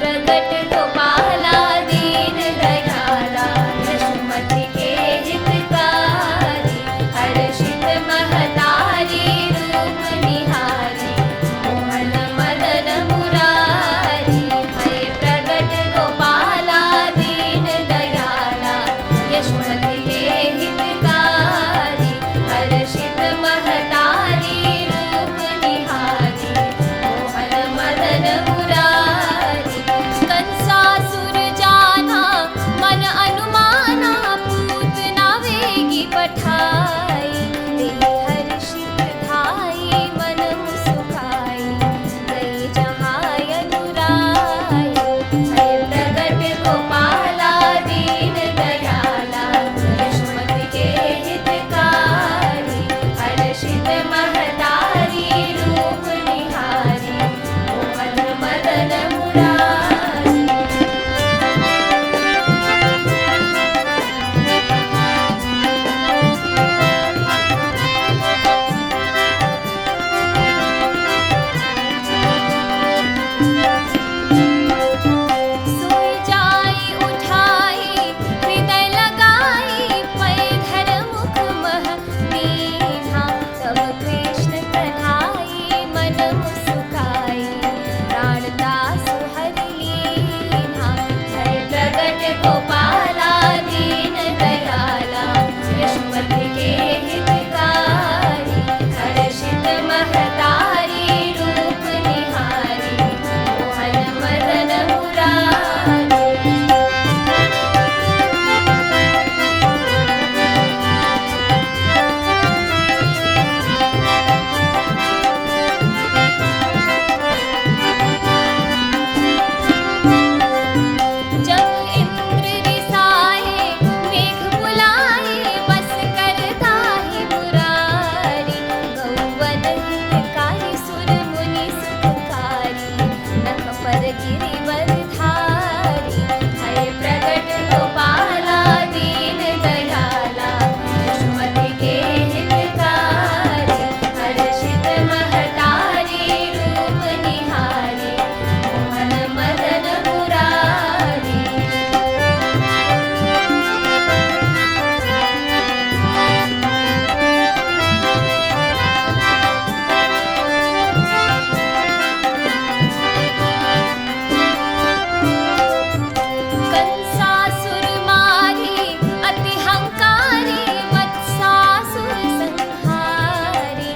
प्रगट गोपाला दीन दयाला यशोमति के हितकारी हर्षित महतारी रूप निहारी मोहन मदन मुरारी भय प्रगट गोपाला दीन दयाला यशोमति के हितकारी हर्षित महतारी रूप निहारी मोहन मदन मुरारी कंसासुर जाना मन अनुमाना पूतना वेगी पठाई देहि हर्षित धाई मन मुस्काई गई जहाँ अनुराई भय प्रगट गोपाला दीन दयाला यशोमति के हितकारी हर्षित महतारी रूप निहारी मोहन मदन मुरारी सोई जाई उठाई हृदय लगाई पै धर मुख मह दीन्हा तब कृष्ण कन्हाई मन मुस्काई प्राणदास हरि लीन्हा भय प्रगट गोपाला दीन दयाला यशोमति के हितकारी हर्षित महतारी रूप निहारी मोहन मदन मुरारी जब इंद्र रिसाए मेघ बुलाए बस करता ही मुरारी गौवन हितकारी सुर मुनि सुखकारी नख पर गिरिवर धारी भय प्रगट गोपाला दीन दयाला यशोमति के हितकारी हर्षित महतारी रूप निहारी मोहन मदन मुरारी कंसासुर मारी अति हंकारी वत्सासुर संहारी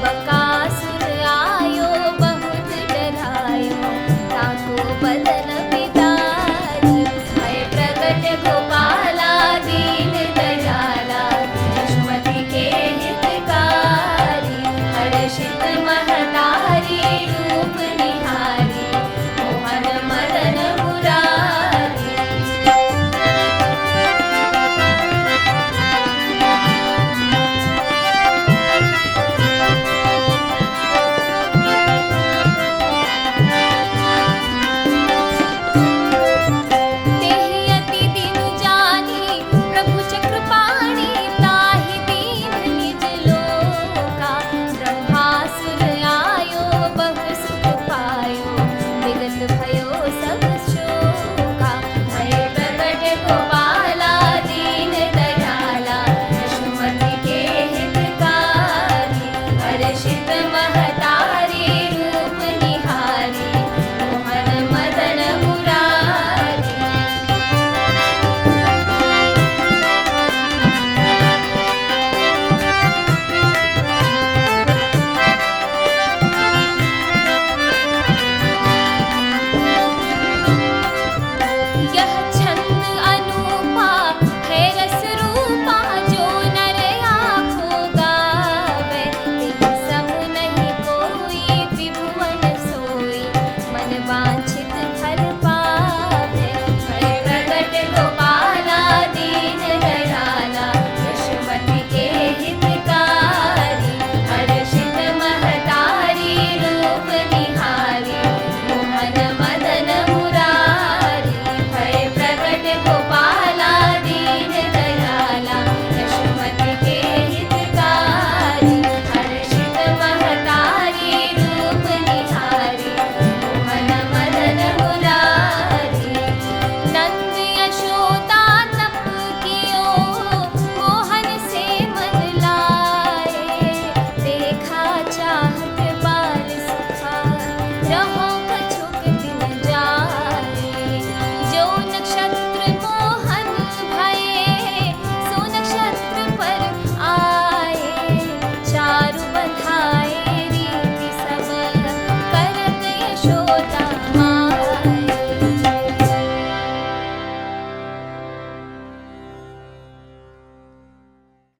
बकासुर आयो बहुत डरायो ताको बदन